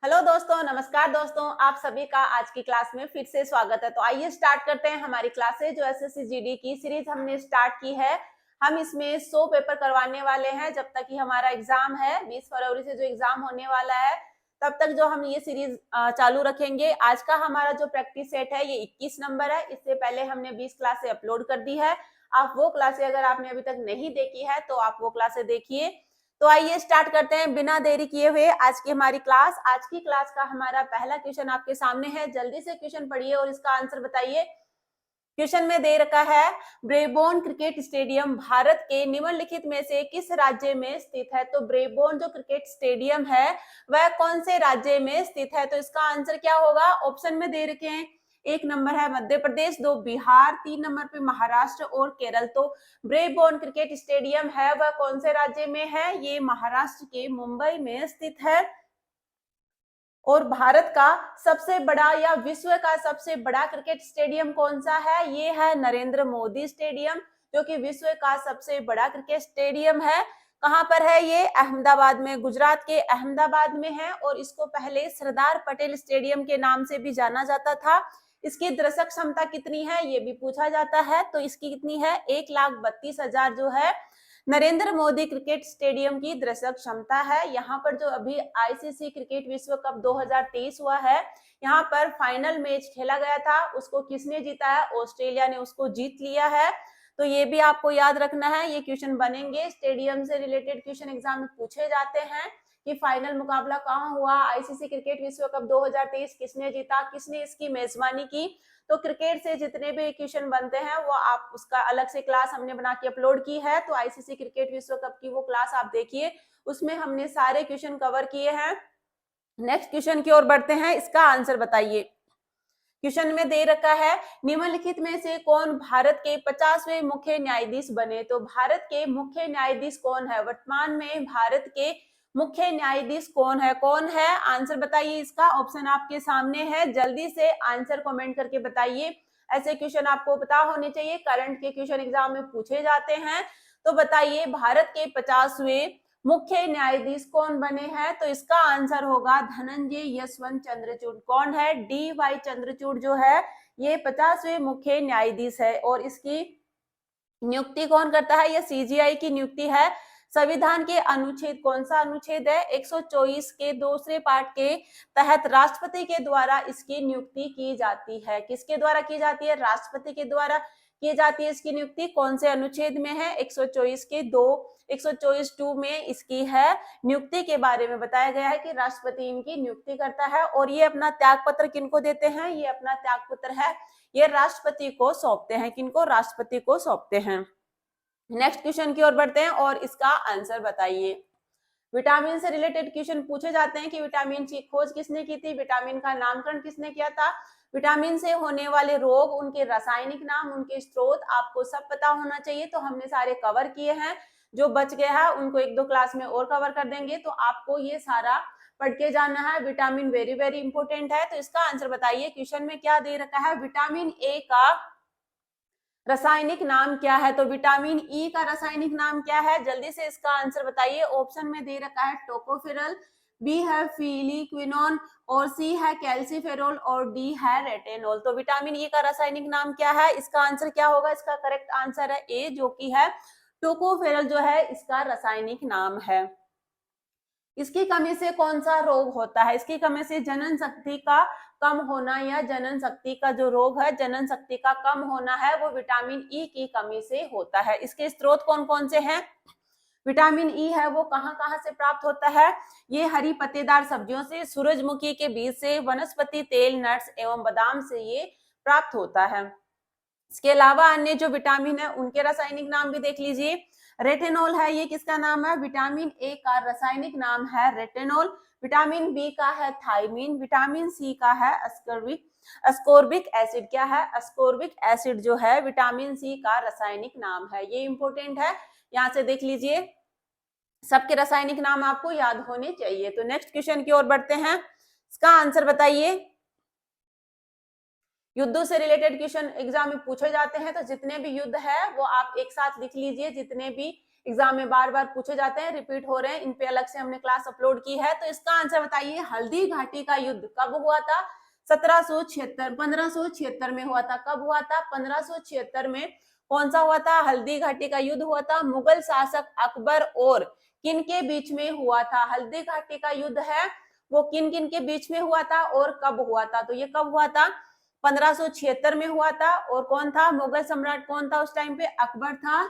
Hello दोस्तों, नमस्कार दोस्तों। आप सभी का आज की क्लास में फिर से स्वागत है। तो आइए स्टार्ट करते हैं हमारी क्लासेज। जो एसएससी जीडी की सीरीज हमने स्टार्ट की है, हम इसमें 100 पेपर करवाने वाले हैं जब तक कि हमारा एग्जाम है। 20 फरवरी से जो एग्जाम होने वाला है तब तक जो हम ये सीरीज चालू रखेंगे। आज का हमारा जो प्रैक्टिस सेट है ये 21 नंबर है। इससे पहले हमने 20 क्लासें अपलोड कर दी है। आप वो क्लासें अगर आपने अभी तक नहीं देखी है तो आप वो क्लासें देखिए। तो आइए स्टार्ट करते हैं बिना देरी किए हुए आज की हमारी क्लास। आज की क्लास का हमारा पहला क्वेश्चन आपके सामने है। जल्दी से क्वेश्चन पढ़िए और इसका आंसर बताइए। क्वेश्चन में दे रखा है, ब्रेबोर्न क्रिकेट स्टेडियम भारत के निम्नलिखित में से किस राज्य में स्थित है। तो ब्रेबोर्न जो क्रिकेट स्टेडियम है वह कौन से राज्य में स्थित है। तो इसका आंसर क्या होगा, ऑप्शन में दे रखे हैं। 1 नंबर है मध्य प्रदेश, 2 बिहार, 3 नंबर पे महाराष्ट्र और केरल। तो ब्रेबोर्न क्रिकेट स्टेडियम है वह कौन से राज्य में है, ये महाराष्ट्र के मुंबई में स्थित है। और भारत का सबसे बड़ा या विश्व का सबसे बड़ा क्रिकेट स्टेडियम कौन सा है, ये है नरेंद्र मोदी स्टेडियम, जो कि विश्व का सबसे बड़ा क्रिकेट स्टेडियम है। कहां पर है ये, अहमदाबाद में, गुजरात के अहमदाबाद में है। और इसको पहले सरदार पटेल स्टेडियम के नाम से भी जाना जाता था। इसकी दर्शक क्षमता कितनी है ये भी पूछा जाता है। तो इसकी कितनी है, 1,32,000 जो है नरेंद्र मोदी क्रिकेट स्टेडियम की दर्शक क्षमता है। यहाँ पर जो अभी आईसीसी क्रिकेट विश्व कप 2023 हुआ है, यहाँ पर फाइनल मैच खेला गया था, उसको किसने जीता है, ऑस्ट्रेलिया ने उसको जीत लिया है। तो ये भी आपको याद रखना है, ये क्वेश्चन बनेंगे, स्टेडियम से रिलेटेड क्वेश्चन एग्जाम में पूछे जाते हैं कि फाइनल मुकाबला कहाँ हुआ, आईसीसी क्रिकेट विश्व कप 2023 किसने जीता, किसने इसकी मेजबानी की। तो क्रिकेट से जितने भी क्वेश्चन बनते हैं वो आप उसका अलग से क्लास हमने बना के अपलोड की है। तो आईसीसी क्रिकेट विश्व कप की वो क्लास आप देखिए, उसमें हमने सारे क्वेश्चन कवर किए हैं। नेक्स्ट क्वेश्चन की ओर बढ़ते हैं, इसका आंसर बताइए। क्वेश्चन में दे रखा है, निम्नलिखित में से कौन भारत के 50वें मुख्य न्यायाधीश बने। तो भारत के मुख्य न्यायाधीश कौन है, वर्तमान में भारत के मुख्य न्यायाधीश कौन है आंसर बताइए। इसका ऑप्शन आपके सामने है, जल्दी से आंसर कमेंट करके बताइए। ऐसे क्वेश्चन आपको पता होने चाहिए, करंट के क्वेश्चन एग्जाम में पूछे जाते हैं। तो बताइए भारत के 50वें मुख्य न्यायाधीश कौन बने हैं। तो इसका आंसर होगा धनंजय यशवंत चंद्रचूड़। कौन है, डी वाई चंद्रचूड़ जो है ये 50वें मुख्य न्यायाधीश है। और इसकी नियुक्ति कौन करता है, ये सीजीआई की नियुक्ति है। संविधान के अनुच्छेद, कौन सा अनुच्छेद है, 124 के दूसरे पार्ट के तहत राष्ट्रपति के द्वारा इसकी नियुक्ति की जाती है। किसके द्वारा की जाती है, राष्ट्रपति के द्वारा की जाती है इसकी नियुक्ति। कौन से अनुच्छेद में है, 124 के 124(2) में इसकी है नियुक्ति के बारे में बताया गया है कि राष्ट्रपति इनकी नियुक्ति करता है। और ये अपना त्याग पत्र किनको देते हैं, ये अपना त्याग पत्र है ये राष्ट्रपति को सौंपते हैं। किनको, राष्ट्रपति को सौंपते हैं। नेक्स्ट क्वेश्चन की ओर बढ़ते हैं और इसका आंसर बताइए। विटामिन से रिलेटेड क्वेश्चन पूछे जाते हैं कि विटामिन की खोज किसने की थी, विटामिन का नामकरण किसने किया था, विटामिन से होने वाले रोग, उनके रासायनिक नाम, उनके स्रोत आपको सब पता होना चाहिए। तो हमने सारे कवर किए हैं, जो बच गया है उनको 1-2 क्लास में और कवर कर देंगे। तो आपको ये सारा पढ़ के जाना है। विटामिन वेरी वेरी इंपॉर्टेंट है। तो इसका आंसर बताइए। क्वेश्चन में क्या दे रखा है, विटामिन ए का रासायनिक नाम क्या है। तो विटामिन ई का रासायनिक नाम क्या है, जल्दी से इसका आंसर बताइए। ऑप्शन में दे रखा है टोकोफेरल, बी है फिलिक्विनोन, और सी है कैल्सीफेरोल, और डी है रेटेनॉल। तो विटामिन ई का रासायनिक नाम क्या है, इसका आंसर क्या होगा, इसका करेक्ट आंसर है ए, जो कि है टोकोफेरल जो है इसका रासायनिक नाम है। इसकी कमी से कौन सा रोग होता है, इसकी कमी से जनन शक्ति का कम होना, या जनन शक्ति का जो रोग है, जनन शक्ति का कम होना है, वो विटामिन ई की कमी से होता है। इसके स्रोत कौन कौन से हैं, विटामिन ई है वो कहां कहां से प्राप्त होता है, ये हरी पत्तेदार सब्जियों से, सूरजमुखी के बीज से, वनस्पति तेल, नट्स एवं बादाम से ये प्राप्त होता है। इसके अलावा अन्य जो विटामिन है उनके रासायनिक नाम भी देख लीजिए। रेटेनॉल है, ये किसका नाम है, विटामिन ए का रासायनिक नाम है रेटेनॉल। विटामिन बी का है थायमीन। विटामिन सी का है अस्कॉर्बिक एसिड। क्या है, अस्कॉर्बिक एसिड जो है विटामिन सी का रासायनिक नाम है। ये इंपॉर्टेंट है, यहाँ से देख लीजिए, सबके रासायनिक नाम आपको याद होने चाहिए। तो नेक्स्ट क्वेश्चन की ओर बढ़ते हैं, इसका आंसर बताइए। युद्धों से रिलेटेड क्वेश्चन एग्जाम में पूछे जाते हैं, तो जितने भी युद्ध है वो आप एक साथ लिख लीजिए, जितने भी एग्जाम में बार बार पूछे जाते हैं, रिपीट हो रहे हैं, इन पे अलग से हमने क्लास अपलोड की है। तो इसका आंसर बताइए, हल्दी घाटी का युद्ध कब हुआ था? 1776, 1576 में हुआ था। कब हुआ था? 1576 में। कौन सा हुआ था? हल्दी घाटी का युद्ध हुआ था। मुगल शासक अकबर और किन के बीच में हुआ था? हल्दी घाटी का युद्ध है वो किन किन के बीच में हुआ था और कब हुआ था? तो ये कब हुआ था? 1576 में हुआ था। और कौन था मुगल सम्राट? कौन था उस टाइम पे? अकबर था।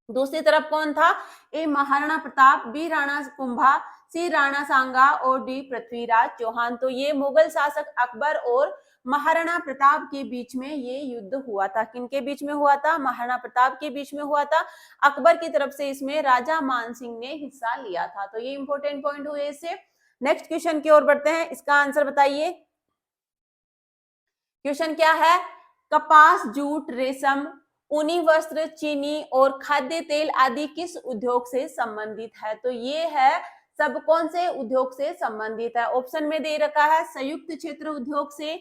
दूसरी तरफ कौन था? ए महाराणा प्रताप, बी राणा कुंभा, सी राणा सांगा और डी पृथ्वीराज चौहान। तो ये मुगल शासक अकबर और महाराणा प्रताप के बीच में ये युद्ध हुआ था। किनके बीच में हुआ था? महाराणा प्रताप के बीच में हुआ था। अकबर की तरफ से इसमें राजा मान सिंह ने हिस्सा लिया था। तो ये इंपॉर्टेंट पॉइंट हुए इससे। नेक्स्ट क्वेश्चन की ओर बढ़ते हैं, इसका आंसर बताइए। क्वेश्चन क्या है? कपास, जूट, रेशम, ऊनी वस्त्र, चीनी और खाद्य तेल आदि किस उद्योग से संबंधित है? तो ये है सब कौन से उद्योग से संबंधित है? ऑप्शन में दे रखा है संयुक्त क्षेत्र उद्योग से,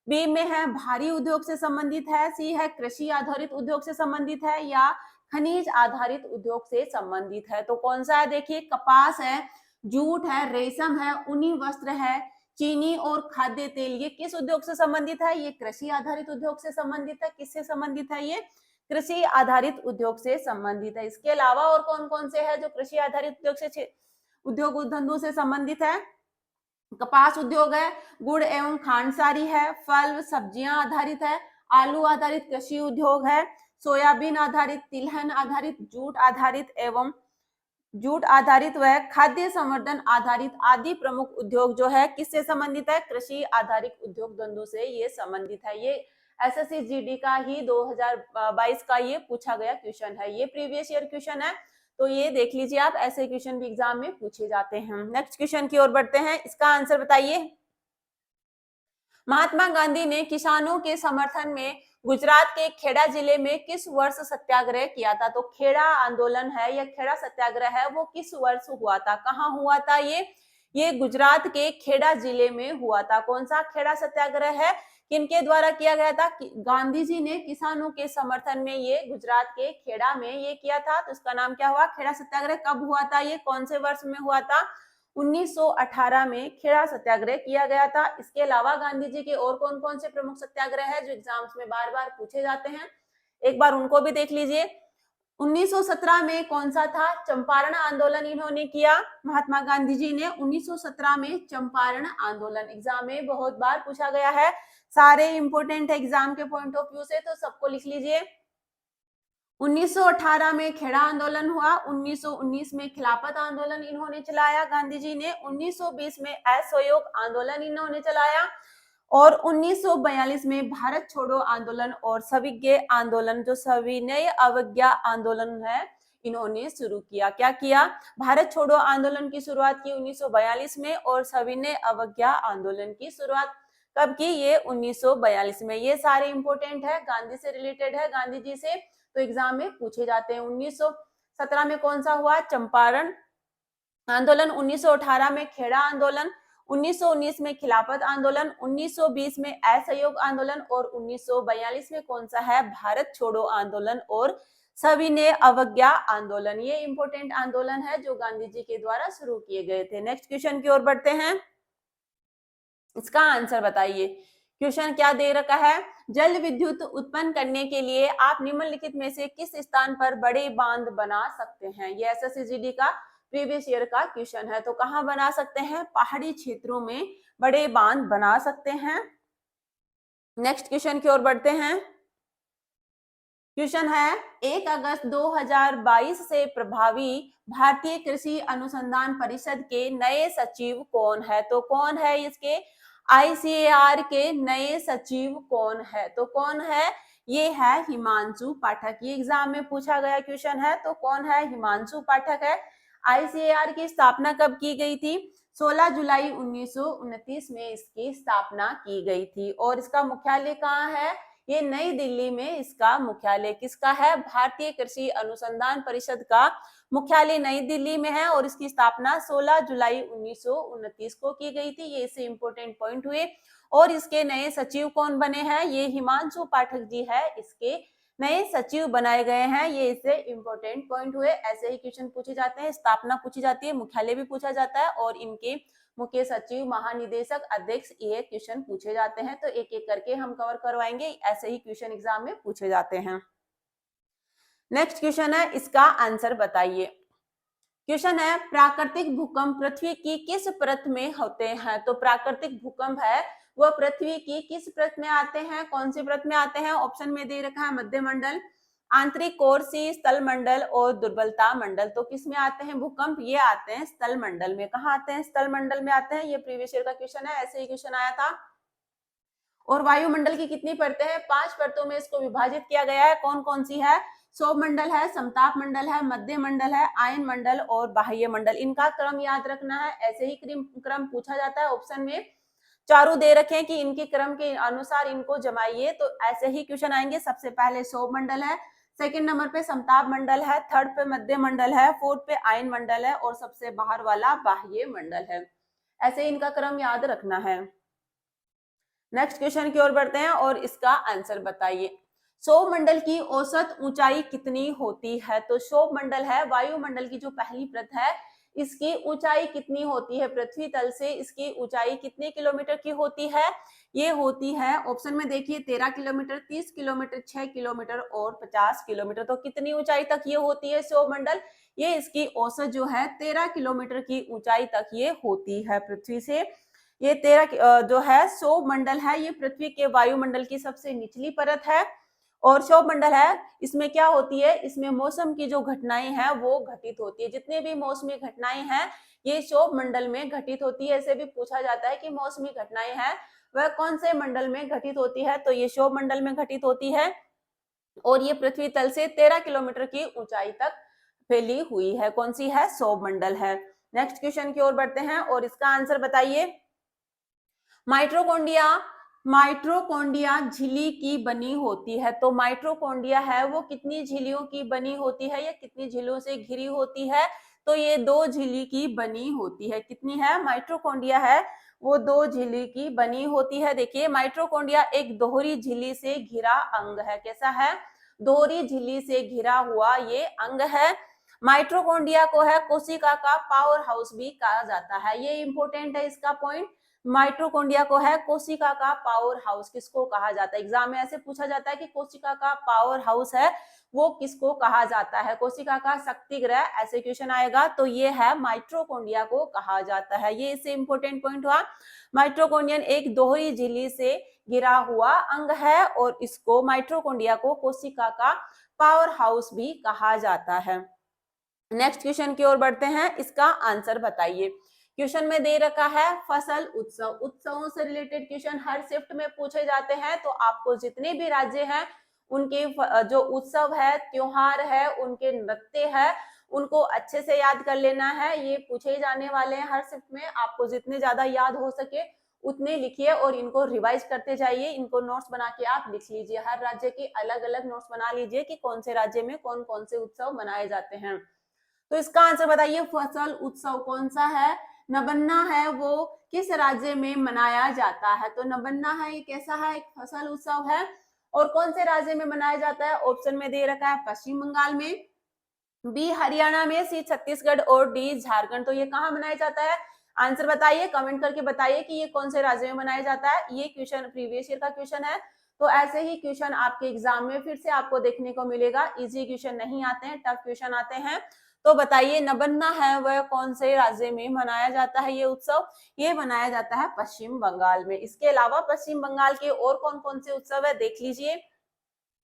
बी में है भारी उद्योग से संबंधित है, सी है कृषि आधारित उद्योग से संबंधित है, या खनिज आधारित उद्योग से संबंधित है। तो कौन सा है? देखिए, कपास है, जूट है, रेशम है, ऊनी वस्त्र है, चीनी और खाद्य तेल, ये किस उद्योग से संबंधित है? ये कृषि आधारित उद्योग से संबंधित है। किससे संबंधित है? ये कृषि आधारित उद्योग से संबंधित है। इसके अलावा और कौन कौन से है जो कृषि आधारित उद्योग धंधों से संबंधित है? कपास उद्योग है, गुड़ एवं खांडसारी है, फल सब्जियां आधारित है, आलू आधारित कृषि उद्योग है, सोयाबीन आधारित, तिलहन आधारित, जूट आधारित व खाद्य संवर्धन आधारित आदि प्रमुख उद्योग जो है किससे संबंधित है? कृषि आधारित उद्योग धंधों से ये संबंधित है। ये एसएससी जीडी का ही 2022 का ये पूछा गया क्वेश्चन है। ये प्रीवियस ईयर क्वेश्चन है, तो ये देख लीजिए आप, ऐसे क्वेश्चन भी एग्जाम में पूछे जाते हैं। नेक्स्ट क्वेश्चन की ओर बढ़ते हैं, इसका आंसर बताइए। महात्मा गांधी ने किसानों के समर्थन में गुजरात के खेड़ा जिले में किस वर्ष सत्याग्रह किया था? तो खेड़ा आंदोलन है या खेड़ा सत्याग्रह है वो किस वर्ष हुआ था? कहाँ हुआ था? ये गुजरात के खेड़ा जिले में हुआ था। कौन सा खेड़ा सत्याग्रह है? किनके द्वारा किया गया था? गांधी जी ने किसानों के समर्थन में ये गुजरात के खेड़ा में ये किया था। तो इसका नाम क्या हुआ? खेड़ा सत्याग्रह। कब हुआ था? ये कौन से वर्ष में हुआ था? 1918 में खेड़ा सत्याग्रह किया गया था। इसके अलावा गांधी जी के और कौन कौन से प्रमुख सत्याग्रह है जो एग्जाम्स में बार बार पूछे जाते हैं, एक बार उनको भी देख लीजिए। 1917 में कौन सा था? चंपारण आंदोलन इन्होंने किया। महात्मा गांधी जी ने 1917 में चंपारण आंदोलन, एग्जाम में बहुत बार पूछा गया है, सारे इंपोर्टेंट है एग्जाम के पॉइंट ऑफ व्यू से, तो सबको लिख लीजिए। 1918 में खेड़ा आंदोलन हुआ। 1919 में खिलाफत आंदोलन इन्होंने चलाया गांधी जी ने। 1920 में असहयोग आंदोलन इन्होंने चलाया और 1942 में भारत छोड़ो आंदोलन और सविनय आंदोलन, जो सविनय अवज्ञा आंदोलन है, इन्होंने शुरू किया। क्या किया? भारत छोड़ो आंदोलन की शुरुआत की 1942 में और सविनय अवज्ञा आंदोलन की शुरुआत कब की? ये 1942 में। ये सारे इंपोर्टेंट है, गांधी से रिलेटेड है, गांधी जी से, तो एग्जाम में पूछे जाते हैं। 1917 में कौन सा हुआ? चंपारण आंदोलन। 1918 में खेड़ा आंदोलन, 1919 में खिलाफत आंदोलन, 1920 में असहयोग आंदोलन और 1942 में कौन सा है? भारत छोड़ो आंदोलन और सविनय अवज्ञा आंदोलन। ये इंपोर्टेंट आंदोलन है जो गांधी जी के द्वारा शुरू किए गए थे। नेक्स्ट क्वेश्चन की ओर बढ़ते हैं, इसका आंसर बताइए। क्वेश्चन क्या दे रखा है? जल विद्युत उत्पन्न करने के लिए आप निम्नलिखित में से किस स्थान पर बड़े बांध बना सकते हैं? ये एसएससी जीडी का प्रीवियस ईयर का क्वेश्चन है। तो कहां बना सकते हैं? पहाड़ी क्षेत्रों में बड़े बांध बना सकते हैं। नेक्स्ट क्वेश्चन की ओर बढ़ते हैं। क्वेश्चन है 1 अगस्त 2022 से प्रभावी भारतीय कृषि अनुसंधान परिषद के नए सचिव कौन है? तो कौन है इसके? आईसीएआर के नए सचिव कौन है? तो कौन है? ये है हिमांशु पाठक। ये एग्जाम में पूछा गया क्वेश्चन है। तो कौन है? हिमांशु पाठक है। आईसीएआर की स्थापना कब की गई थी? 16 जुलाई 1929 में इसकी स्थापना की गई थी। और इसका मुख्यालय कहाँ है? ये नई दिल्ली में इसका मुख्यालय किसका है? भारतीय कृषि अनुसंधान परिषद का मुख्यालय नई दिल्ली में है और इसकी स्थापना 16 जुलाई 1929 को की गई थी। ये इससे इंपोर्टेंट पॉइंट हुए। और इसके नए सचिव कौन बने हैं? ये हिमांशु पाठक जी है इसके नए सचिव बनाए गए हैं। ये इससे इंपॉर्टेंट पॉइंट हुए। ऐसे ही क्वेश्चन पूछे जाते हैं, स्थापना पूछी जाती है, मुख्यालय भी पूछा जाता है और इनके मुख्य सचिव, महानिदेशक, अध्यक्ष, ये क्वेश्चन पूछे जाते हैं। तो एक एक करके हम कवर करवाएंगे, ऐसे ही क्वेश्चन एग्जाम में पूछे जाते हैं। नेक्स्ट क्वेश्चन है, इसका आंसर बताइए। क्वेश्चन है, प्राकृतिक भूकंप पृथ्वी की किस परत में होते हैं? तो प्राकृतिक भूकंप है वह पृथ्वी की किस परत में आते हैं? कौन सी परत में आते हैं? ऑप्शन में दे रखा है मध्य मंडल, आंतरिक कोर, सी स्थल मंडल और दुर्बलता मंडल। तो किस में आते हैं भूकंप? ये आते हैं स्थल मंडल में। कहाँ आते हैं? स्थल मंडल में आते हैं। ये प्रीवियस ईयर का क्वेश्चन है, ऐसे ही क्वेश्चन आया था। और वायुमंडल की कितनी परतें हैं? 5 परतों में इसको विभाजित किया गया है। कौन कौन सी है? सौर मंडल है, समताप मंडल है, मध्य मंडल है, आयन मंडल और बाह्य मंडल। इनका क्रम याद रखना है, ऐसे ही क्रम पूछा जाता है। ऑप्शन में चारों दे रखे हैं कि इनके क्रम के अनुसार इनको जमाइए। तो ऐसे ही क्वेश्चन आएंगे। सबसे पहले सौर मंडल है, सेकंड नंबर पे समताप मंडल है, थर्ड पे मध्य मंडल है, फोर्थ पे आयन मंडल है और सबसे बाहर वाला बाह्य मंडल है। ऐसे इनका क्रम याद रखना है। नेक्स्ट क्वेश्चन की ओर बढ़ते हैं और इसका आंसर बताइए। सौरमंडल की औसत ऊंचाई कितनी होती है? तो सौरमंडल है वायुमंडल की जो पहली परत है, इसकी ऊंचाई कितनी होती है? पृथ्वी तल से इसकी ऊंचाई कितने किलोमीटर की होती है? ये होती है, ऑप्शन में देखिए, 13 किलोमीटर, 30 किलोमीटर, 6 किलोमीटर और 50 किलोमीटर। तो कितनी ऊंचाई तक ये होती है सौरमंडल? ये इसकी औसत जो है 13 किलोमीटर की ऊंचाई तक ये होती है पृथ्वी से। ये 13 जो है सौरमंडल है, ये पृथ्वी के वायुमंडल की सबसे निचली परत है। और सौरमंडल है, इसमें क्या होती है? इसमें मौसम की जो घटनाएं हैं वो घटित होती है। जितने भी मौसमी घटनाएं हैं ये सौरमंडल में घटित होती है। ऐसे भी पूछा जाता है कि मौसमी घटनाएं हैं वह कौन से मंडल में घटित होती है? तो ये सौरमंडल में घटित होती है और ये पृथ्वी तल से 13 किलोमीटर की ऊंचाई तक फैली हुई है। कौन सी है? सौरमंडल है। नेक्स्ट क्वेश्चन की ओर बढ़ते हैं और इसका आंसर बताइए। माइटोकॉन्ड्रिया माइटोकॉन्ड्रिया झिल्ली की बनी होती है। तो माइटोकॉन्ड्रिया है वो कितनी झिल्लियों की बनी होती है या कितनी झिल्लियों से घिरी होती है? तो ये 2 झिल्ली की बनी होती है। कितनी है? माइटोकॉन्ड्रिया है वो 2 झिल्ली की बनी होती है। देखिए, माइटोकॉन्ड्रिया एक दोहरी झिल्ली से घिरा अंग है। कैसा है? दोहरी झिल्ली से घिरा हुआ ये अंग है। माइटोकॉन्ड्रिया को है कोशिका का पावर हाउस भी कहा जाता है। ये इंपॉर्टेंट है इसका पॉइंट। माइटोकॉन्ड्रिया को है कोशिका का पावर हाउस किसको कहा जाता है? एग्जाम में ऐसे पूछा जाता है कि कोशिका का पावर हाउस है वो किसको कहा जाता है? कोशिका का शक्ति ग्रह, ऐसे क्वेश्चन आएगा। तो ये है माइटोकॉन्ड्रिया को कहा जाता है। ये इससे इंपॉर्टेंट पॉइंट हुआ। माइटोकॉन्ड्रियन एक दोहरी झिल्ली से घिरा हुआ अंग है और इसको माइटोकॉन्ड्रिया को कोशिका का पावर हाउस भी कहा जाता है। नेक्स्ट क्वेश्चन की ओर बढ़ते हैं, इसका आंसर बताइए। क्वेश्चन में दे रखा है फसल उत्सव। उत्सवों से रिलेटेड क्वेश्चन हर शिफ्ट में पूछे जाते हैं। तो आपको जितने भी राज्य हैं उनके जो उत्सव है, त्योहार है, उनके नृत्य है, उनको अच्छे से याद कर लेना है। ये पूछे जाने वाले हैं हर शिफ्ट में। आपको जितने ज्यादा याद हो सके उतने लिखिए और इनको रिवाइज करते जाइए। इनको नोट्स बना के आप लिख लीजिए। हर राज्य के अलग अलग नोट्स बना लीजिए कि कौन से राज्य में कौन कौन से उत्सव मनाए जाते हैं। तो इसका आंसर बताइए, फसल उत्सव कौन सा है? नबन्ना है वो किस राज्य में मनाया जाता है? तो नबन्ना है ये कैसा है? एक फसल उत्सव है और कौन से राज्य में मनाया जाता है? ऑप्शन में दे रखा है पश्चिम बंगाल में, बी हरियाणा में, सी छत्तीसगढ़ और डी झारखंड। तो ये कहाँ मनाया जाता है? आंसर बताइए, कमेंट करके बताइए कि ये कौन से राज्य में मनाया जाता है। ये क्वेश्चन प्रीवियस ईयर का क्वेश्चन है। तो ऐसे ही क्वेश्चन आपके एग्जाम में फिर से आपको देखने को मिलेगा। इजी क्वेश्चन नहीं आते हैं, टफ क्वेश्चन आते हैं। तो बताइए, नबन्ना है वह कौन से राज्य में मनाया जाता है ये उत्सव? ये मनाया जाता है पश्चिम बंगाल में। इसके अलावा पश्चिम बंगाल के और कौन कौन से उत्सव है देख लीजिए,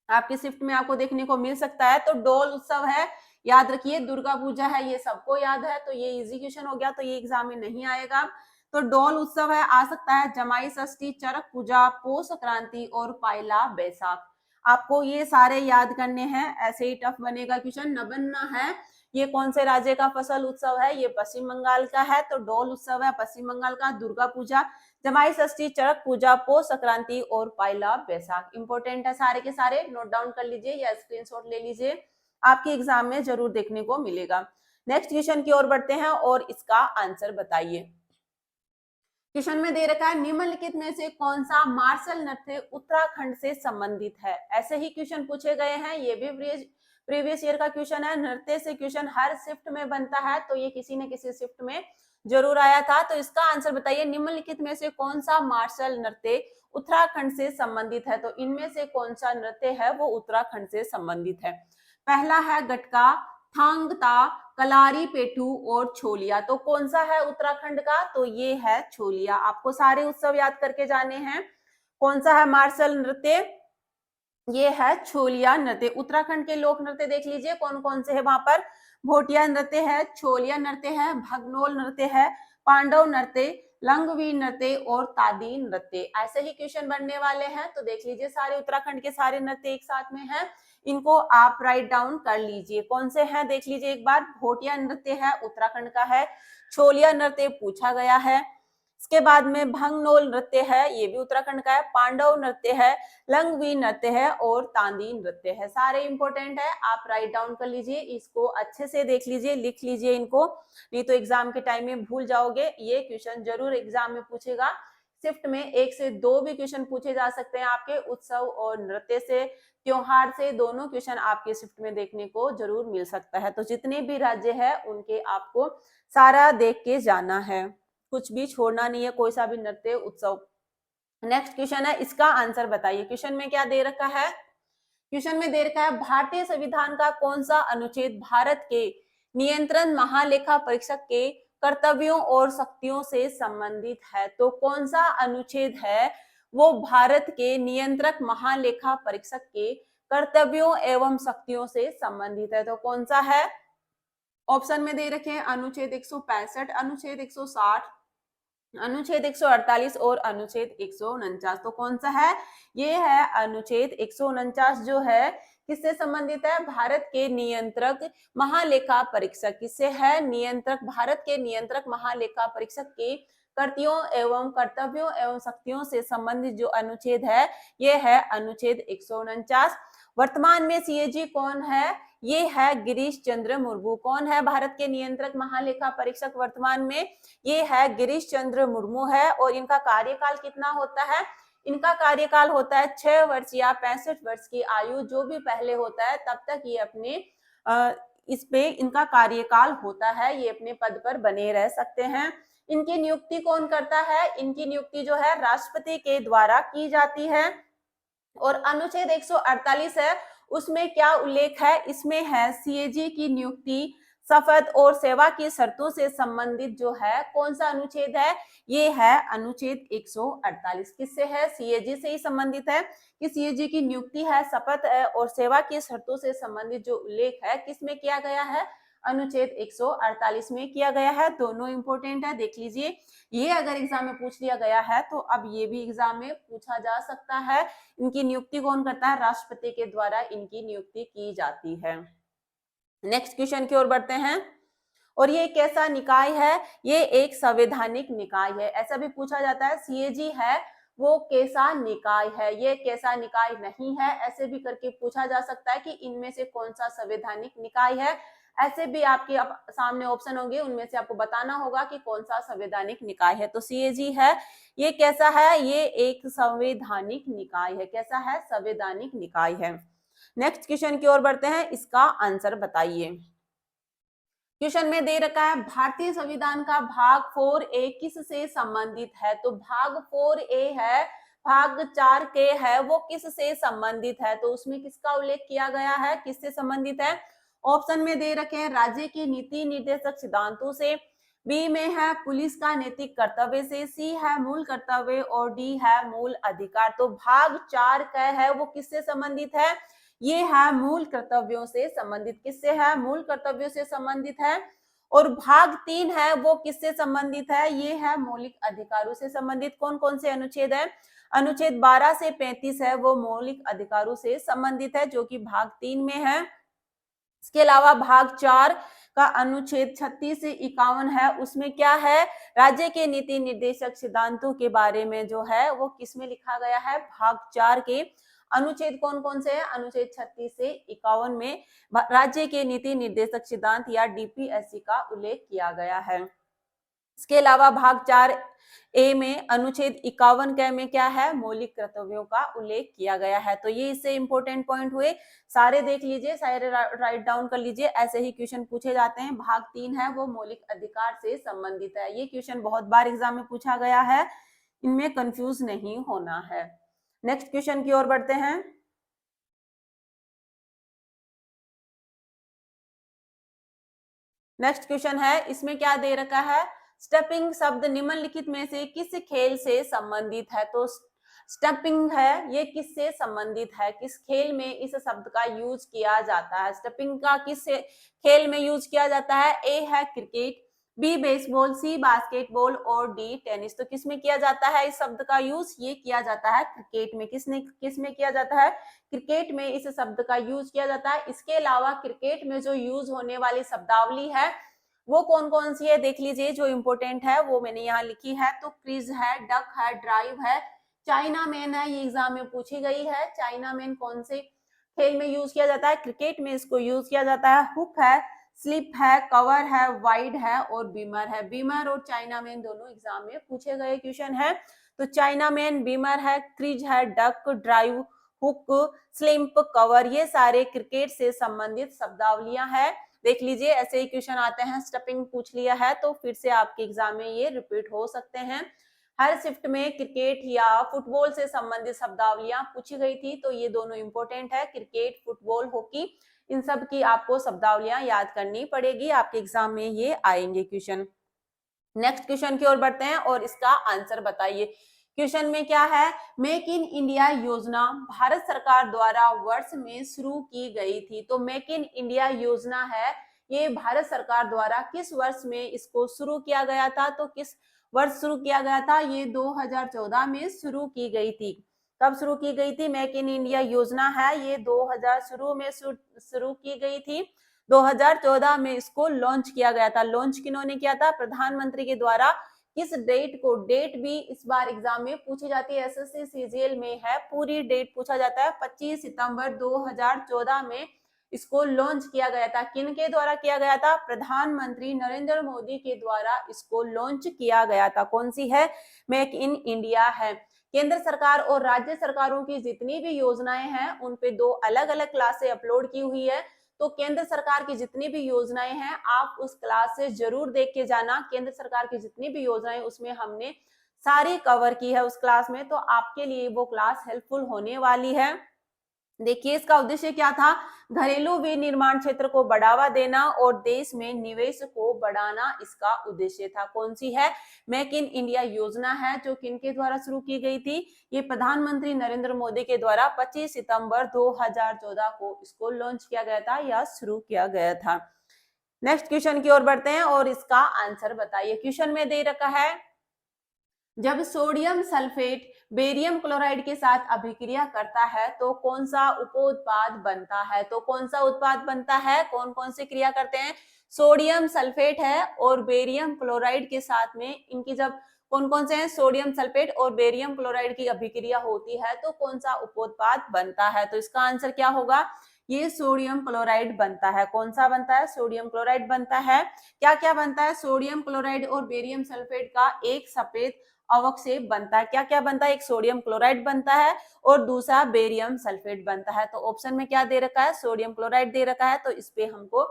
आपकी शिफ्ट में आपको देखने को मिल सकता है। तो डोल उत्सव है, याद रखिए, दुर्गा पूजा है, ये सबको याद है। तो ये इजी क्वेश्चन हो गया, तो ये एग्जाम में नहीं आएगा। तो डोल उत्सव है, आ सकता है जमाई षष्ठी, चरक पूजा, पौष संक्रांति और पायला बैसाख। आपको ये सारे याद करने हैं, ऐसे ही टफ बनेगा क्वेश्चन। नबन्ना है ये कौन से राज्य का फसल उत्सव है? ये पश्चिम बंगाल का है। तो डोल उत्सव है पश्चिम बंगाल का। दुर्गा पूजा, जमाई षष्ठी, चरक पूजा, पौष संक्रांति और पायला बैसाख। इंपॉर्टेंट है सारे के सारे, नोट डाउन कर लीजिए या स्क्रीनशॉट ले लीजिए, आपके एग्जाम में जरूर देखने को मिलेगा। नेक्स्ट क्वेश्चन की ओर बढ़ते हैं और इसका आंसर बताइए। क्वेश्चन में दे रखा है निम्नलिखित में से कौन सा मार्शल नृत्य उत्तराखंड से संबंधित है। ऐसे ही क्वेश्चन पूछे गए हैं, ये भी प्रीवियस ईयर का क्वेश्चन है। नृत्य से क्वेश्चन हर शिफ्ट में बनता है, तो ये किसी न किसी शिफ्ट में जरूर आया था। तो इसका आंसर बताइए, निम्नलिखित में से कौन सा मार्शल नृत्य उत्तराखंड से संबंधित है। तो इनमें से कौन सा नृत्य है वो उत्तराखंड से संबंधित है। पहला है गटका, थांगता, कलारी पेटू और छोलिया। तो कौन सा है उत्तराखंड का, तो ये है छोलिया। आपको सारे उत्सव याद करके जाने हैं। कौन सा है मार्शल नृत्य, ये है छोलिया नृत्य। उत्तराखंड के लोक नृत्य देख लीजिए कौन कौन से है वहां पर। भोटिया नृत्य है, छोलिया नृत्य है, भगनोल नृत्य है, पांडव नृत्य, लंगवी नृत्य और तादी नृत्य। ऐसे ही क्वेश्चन बनने वाले हैं, तो देख लीजिए सारे उत्तराखंड के सारे नृत्य एक साथ में हैं, इनको आप राइट डाउन कर लीजिए। कौन से हैं देख लीजिए एक बार। भोटिया नृत्य है, उत्तराखंड का है। छोलिया नृत्य पूछा गया है। इसके बाद में भंगनोल नृत्य है, ये भी उत्तराखंड का है। पांडव नृत्य है, लंगवी नृत्य है और तांदी नृत्य है। सारे इंपॉर्टेंट है, आप राइट डाउन कर लीजिए, इसको अच्छे से देख लीजिए, लिख लीजिए इनको, नहीं तो एग्जाम के टाइम में भूल जाओगे। ये क्वेश्चन जरूर एग्जाम में पूछेगा। शिफ्ट में 1 से 2 भी क्वेश्चन पूछे जा सकते हैं आपके उत्सव और नृत्य से, त्योहार से, दोनों क्वेश्चन आपके शिफ्ट में देखने को जरूर मिल सकता है। तो जितने भी राज्य है उनके आपको सारा देख के जाना है, कुछ भी छोड़ना नहीं है, कोई सा भी नृत्य उत्सव। नेक्स्ट क्वेश्चन है, इसका आंसर बताइए। क्वेश्चन में क्या दे रखा है, क्वेश्चन में दे रखा है भारतीय संविधान का कौन सा अनुच्छेद भारत के नियंत्रण महालेखा परीक्षक के कर्तव्यों और शक्तियों से संबंधित है। तो कौन सा अनुच्छेद है वो भारत के नियंत्रक महालेखा परीक्षक के कर्तव्यों एवं शक्तियों से संबंधित है। तो कौन सा है, ऑप्शन में दे रखे हैं अनुच्छेद 165, अनुच्छेद 160, अनुच्छेद 148 और अनुच्छेद 149। तो कौन सा है, ये है अनुच्छेद 149 जो है किससे संबंधित है, भारत के नियंत्रक महालेखा परीक्षक। किससे है, नियंत्रक, भारत के नियंत्रक महालेखा परीक्षक के कर्तव्यों एवं कर्तव्यों एवं शक्तियों से संबंधित जो अनुच्छेद है ये है अनुच्छेद 149। वर्तमान में सीएजी कौन है, ये है गिरीश चंद्र मुर्मू। कौन है भारत के नियंत्रक महालेखा परीक्षक वर्तमान में, ये है गिरीश चंद्र मुर्मू है। और इनका कार्यकाल कितना होता है, इनका कार्यकाल होता है 6 वर्ष या 65 वर्ष की आयु, जो भी पहले होता है तब तक ये अपने इस पे इनका कार्यकाल होता है, ये अपने पद पर बने रह सकते हैं। इनकी नियुक्ति कौन करता है, इनकी नियुक्ति जो है राष्ट्रपति के द्वारा की जाती है। और अनुच्छेद 148 है, उसमें क्या उल्लेख है, इसमें है सीएजी की नियुक्ति शपथ और सेवा की शर्तों से संबंधित जो है कौन सा अनुच्छेद है, ये है अनुच्छेद 148। किससे है, सीएजी से ही संबंधित है कि सीएजी की नियुक्ति है, शपथ है और सेवा की शर्तों से संबंधित जो उल्लेख है किसमें किया गया है, अनुच्छेद 148 में किया गया है। दोनों इंपॉर्टेंट है, देख लीजिए। ये अगर एग्जाम में पूछ लिया गया है तो अब ये भी एग्जाम में पूछा जा सकता है। इनकी नियुक्ति कौन करता है, राष्ट्रपति के द्वारा इनकी नियुक्ति की जाती है। नेक्स्ट क्वेश्चन की ओर बढ़ते हैं। और ये कैसा निकाय है, ये एक संवैधानिक निकाय है। ऐसा भी पूछा जाता है सीएजी है वो कैसा निकाय है, ये कैसा निकाय नहीं है, ऐसे भी करके पूछा जा सकता है कि इनमें से कौन सा संवैधानिक निकाय है। ऐसे भी आपके सामने ऑप्शन होंगे, उनमें से आपको बताना होगा कि कौन सा संवैधानिक निकाय है। तो सीएजी है, ये कैसा है, ये एक संवैधानिक निकाय है। कैसा है, संवैधानिक निकाय है। नेक्स्ट क्वेश्चन की ओर बढ़ते हैं, इसका आंसर बताइए। क्वेश्चन में दे रखा है भारतीय संविधान का भाग 4A किससे संबंधित है। तो भाग 4A है, भाग 4K है, वो किससे संबंधित है। तो उसमें किसका उल्लेख किया गया है, किससे संबंधित है। ऑप्शन में दे रखे हैं राज्य की नीति निर्देशक सिद्धांतों से, बी में है पुलिस का नैतिक कर्तव्य से, सी है मूल कर्तव्य और डी है मूल अधिकार। तो भाग 4K है वो किससे संबंधित है, ये है मूल कर्तव्यों से संबंधित। किससे है, मूल कर्तव्यों से संबंधित है। और भाग 3 है वो किससे संबंधित है, ये है मौलिक अधिकारों से संबंधित। कौन कौन से अनुच्छेद है, अनुच्छेद 12 से 35 है वो मौलिक अधिकारों से संबंधित है, जो कि भाग 3 में है। इसके अलावा भाग 4 का अनुच्छेद 36 से 51 है, उसमें क्या है, राज्य के नीति निर्देशक सिद्धांतों के बारे में जो है वो किसमें लिखा गया है, भाग 4 के अनुच्छेद कौन कौन से हैं, अनुच्छेद 36 से 51 में राज्य के नीति निर्देशक सिद्धांत या डीपीएससी का उल्लेख किया गया है। इसके अलावा भाग 4A में अनुच्छेद 51 क में क्या है, मौलिक कर्तव्यों का उल्लेख किया गया है। तो ये इससे इंपॉर्टेंट पॉइंट हुए, सारे देख लीजिए, सारे राइट डाउन कर लीजिए, ऐसे ही क्वेश्चन पूछे जाते हैं। भाग 3 है वो मौलिक अधिकार से संबंधित है। ये क्वेश्चन बहुत बार एग्जाम में पूछा गया है, इनमें कंफ्यूज नहीं होना है। नेक्स्ट क्वेश्चन की ओर बढ़ते हैं। नेक्स्ट क्वेश्चन है, इसमें क्या दे रखा है, स्टेपिंग शब्द निम्नलिखित में से किस खेल से संबंधित है। तो स्टेपिंग है ये किससे संबंधित है, किस खेल में इस शब्द का यूज किया जाता है। स्टेपिंग का किस खेल में यूज किया जाता है, ए है क्रिकेट, बी बेसबॉल, सी बास्केटबॉल और डी टेनिस। तो किसमें किया जाता है इस शब्द का यूज, ये किया जाता है क्रिकेट में। किसमें किया जाता है, क्रिकेट में इस शब्द का यूज किया जाता है। इसके अलावा क्रिकेट में जो यूज होने वाली शब्दावली है वो कौन कौन सी है देख लीजिए, जो इंपोर्टेंट है वो मैंने यहाँ लिखी है। तो क्रीज है, डक है, ड्राइव है, चाइना मैन है, ये एग्जाम में पूछी गई है। चाइना मैन कौन से खेल में यूज किया जाता है, क्रिकेट में इसको यूज किया जाता है। हुक है, स्लिप है, कवर है, वाइड है और बीमर है। बीमर और चाइना मैन दोनों एग्जाम में पूछे गए क्वेश्चन है। तो चाइना मैन, बीमर है, क्रीज है, duck, drive, hook, slip, cover, ये सारे क्रिकेट से संबंधित शब्दावलियां हैं। देख लीजिए, ऐसे ही क्वेश्चन आते हैं। स्टेपिंग पूछ लिया है तो फिर से आपके एग्जाम में ये रिपीट हो सकते हैं। हर शिफ्ट में क्रिकेट या फुटबॉल से संबंधित शब्दावलियां पूछी गई थी, तो ये दोनों इंपॉर्टेंट है, क्रिकेट, फुटबॉल, हॉकी, इन सब की आपको शब्दावलियां याद करनी पड़ेगी, आपके एग्जाम में ये आएंगे क्वेश्चन। नेक्स्ट क्वेश्चन की ओर बढ़ते हैं और इसका आंसर बताइए। क्वेश्चन में क्या है, मेक इन इंडिया योजना भारत सरकार द्वारा वर्ष में शुरू की गई थी। तो मेक इन इंडिया योजना है, ये भारत सरकार द्वारा किस वर्ष में इसको शुरू किया गया था। तो किस वर्ष शुरू किया गया था, ये 2014 में शुरू की गई थी। कब शुरू की गई थी, मेक इन इंडिया योजना है ये 2000 शुरू में शुरू की गई थी। 2014 में इसको लॉन्च किया गया था। लॉन्च किन्होंने किया था, प्रधानमंत्री के द्वारा। किस डेट को, डेट भी इस बार एग्जाम में पूछी जाती है, एसएससी सीजीएल में है, पूरी डेट पूछा जाता है। 25 सितंबर 2014 में इसको लॉन्च किया गया था। किन के द्वारा किया गया था, प्रधानमंत्री नरेंद्र मोदी के द्वारा इसको लॉन्च किया गया था। कौन सी है, मेक इन इंडिया है। केंद्र सरकार और राज्य सरकारों की जितनी भी योजनाएं हैं उन पे 2 अलग अलग क्लासें अपलोड की हुई है। तो केंद्र सरकार की जितनी भी योजनाएं हैं आप उस क्लास से जरूर देख के जाना। केंद्र सरकार की जितनी भी योजनाएं उसमें हमने सारी कवर की है उस क्लास में, तो आपके लिए वो क्लास हेल्पफुल होने वाली है। देखिए, इसका उद्देश्य क्या था, घरेलू विनिर्माण क्षेत्र को बढ़ावा देना और देश में निवेश को बढ़ाना, इसका उद्देश्य था। कौन सी है, मेक इन इंडिया योजना है, जो किनके द्वारा शुरू की गई थी, ये प्रधानमंत्री नरेंद्र मोदी के द्वारा 25 सितंबर 2014 को इसको लॉन्च किया गया था या शुरू किया गया था। नेक्स्ट क्वेश्चन की ओर बढ़ते हैं और इसका आंसर बताइए। क्वेश्चन में दे रखा है, जब सोडियम सल्फेट बेरियम क्लोराइड के साथ अभिक्रिया करता है तो कौन सा उपोत्पाद बनता है। तो कौन सा उत्पाद बनता है, कौन कौन से क्रिया करते हैं, सोडियम सल्फेट है और बेरियम क्लोराइड के साथ में इनकी जब कौन कौन से हैं, सोडियम सल्फेट और बेरियम क्लोराइड की अभिक्रिया होती है तो कौन सा उपोत्पाद बनता है। तो इसका आंसर क्या होगा, ये सोडियम क्लोराइड बनता है। कौन सा बनता है, सोडियम क्लोराइड बनता है। क्या क्या बनता है, सोडियम क्लोराइड और बेरियम सल्फेट का एक सफेद अवक्षेप बनता है। क्या क्या बनता है, एक सोडियम क्लोराइड बनता है और दूसरा बेरियम सल्फेट बनता है। तो ऑप्शन में क्या दे रखा है, सोडियम क्लोराइड दे रखा है, तो इस पे हमको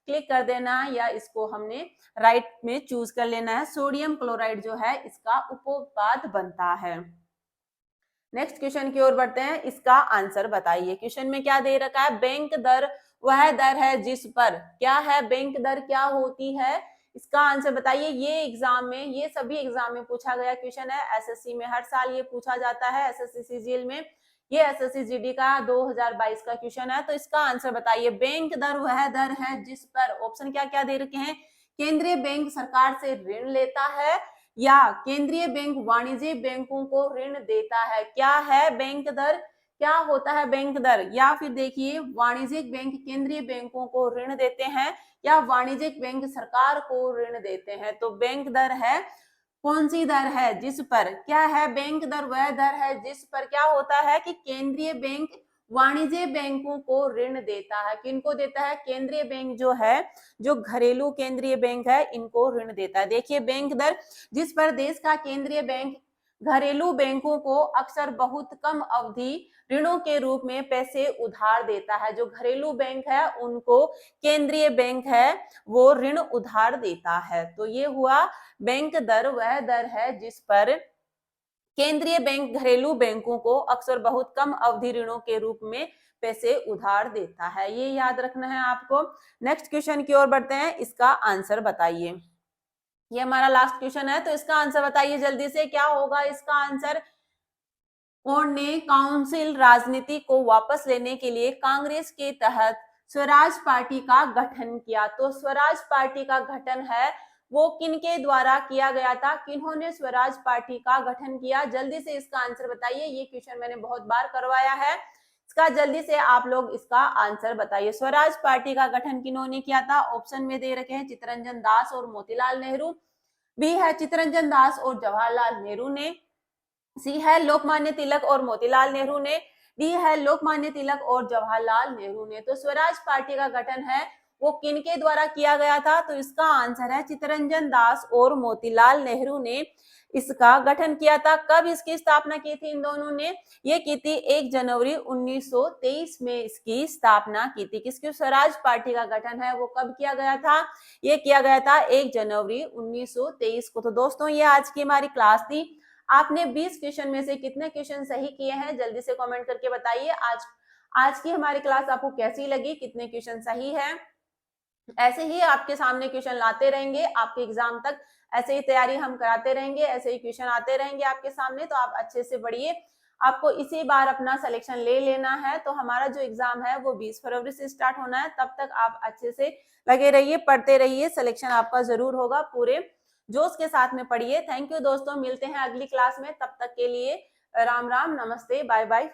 क्लिक कर देना है या इसको हमने राइट में चूज कर लेना है। सोडियम क्लोराइड जो है इसका उपोत्पाद बनता है। नेक्स्ट क्वेश्चन की ओर बढ़ते हैं, इसका आंसर बताइए। क्वेश्चन में क्या दे रखा है, बैंक दर वह दर है जिस पर, क्या है बैंक दर, क्या होती है, इसका आंसर बताइए। ये एग्जाम में, ये सभी एग्जाम में पूछा गया क्वेश्चन है। एसएससी में हर साल ये पूछा जाता है, एसएससी सीजीएल में, ये एसएससी जीडी का 2022 का क्वेश्चन है। तो इसका आंसर बताइए, बैंक दर वह दर है जिस पर, ऑप्शन क्या क्या दे रखे हैं, केंद्रीय बैंक सरकार से ऋण लेता है या केंद्रीय बैंक वाणिज्यिक बैंकों को ऋण देता है। क्या है बैंक दर, क्या होता है बैंक दर, या फिर देखिए वाणिज्यिक बैंक केंद्रीय बैंकों को ऋण देते हैं या वाणिज्यिक बैंक सरकार को ऋण देते हैं। तो बैंक दर है, कौन सी दर है, जिस पर, क्या है बैंक दर वह दर है जिस पर क्या होता है कि केंद्रीय बैंक वाणिज्य बैंकों को ऋण देता है। किनको देता है? केंद्रीय बैंक जो है, जो घरेलू केंद्रीय बैंक है, इनको ऋण देता है। देखिए बैंक दर जिस पर देश का केंद्रीय बैंक घरेलू बैंकों को अक्सर बहुत कम अवधि ऋणों के रूप में पैसे उधार देता है। जो घरेलू बैंक है उनको केंद्रीय बैंक है वो ऋण उधार देता है। तो ये हुआ बैंक दर, वह दर है जिस पर केंद्रीय बैंक घरेलू बैंकों को अक्सर बहुत कम अवधि ऋणों के रूप में पैसे उधार देता है। ये याद रखना है आपको। नेक्स्ट क्वेश्चन की ओर बढ़ते हैं, इसका आंसर बताइए। ये हमारा लास्ट क्वेश्चन है, तो इसका आंसर बताइए जल्दी से, क्या होगा इसका आंसर? कौन ने काउंसिल राजनीति को वापस लेने के लिए कांग्रेस के तहत स्वराज पार्टी का गठन किया? तो स्वराज पार्टी का गठन है वो किनके द्वारा किया गया था? किन्होंने स्वराज पार्टी का गठन किया? जल्दी से इसका आंसर बताइए। ये क्वेश्चन मैंने बहुत बार करवाया है, इसका जल्दी से आप लोग इसका आंसर बताइए। स्वराज पार्टी का गठन किन्होंने किया था? ऑप्शन में दे रखे हैं चित्तरंजन दास और मोतीलाल नेहरू। बी है चित्तरंजन दास और जवाहरलाल नेहरू ने। सी है लोकमान्य तिलक और मोतीलाल नेहरू ने। डी है लोकमान्य तिलक और जवाहरलाल नेहरू ने। तो स्वराज पार्टी का गठन है वो किनके द्वारा किया गया था? तो इसका आंसर है चित्तरंजन दास और मोतीलाल नेहरू ने इसका गठन किया था। कब इसकी स्थापना की थी इन दोनों ने? ये की थी 1 जनवरी 1923 में इसकी स्थापना की थी। किसकी? स्वराज पार्टी का गठन है वो कब किया गया था? ये किया गया था 1 जनवरी 1923 को। तो दोस्तों ये आज की हमारी क्लास थी। आपने 20 क्वेश्चन में से कितने क्वेश्चन सही किए हैं जल्दी से कमेंट करके बताइए। आज की हमारी क्लास आपको कैसी लगी, कितने क्वेश्चन सही है? ऐसे ही आपके सामने क्वेश्चन लाते रहेंगे आपके एग्जाम तक, ऐसे ही तैयारी हम कराते रहेंगे, ऐसे ही क्वेश्चन आते रहेंगे आपके सामने। तो आप अच्छे से पढ़िए, आपको इसी बार अपना सिलेक्शन ले लेना है। तो हमारा जो एग्जाम है वो 20 फरवरी से स्टार्ट होना है, तब तक आप अच्छे से लगे रहिए, पढ़ते रहिए, सिलेक्शन आपका जरूर होगा। पूरे जोश के साथ में पढ़िए। थैंक यू दोस्तों, मिलते हैं अगली क्लास में, तब तक के लिए राम राम, नमस्ते, बाय बाय।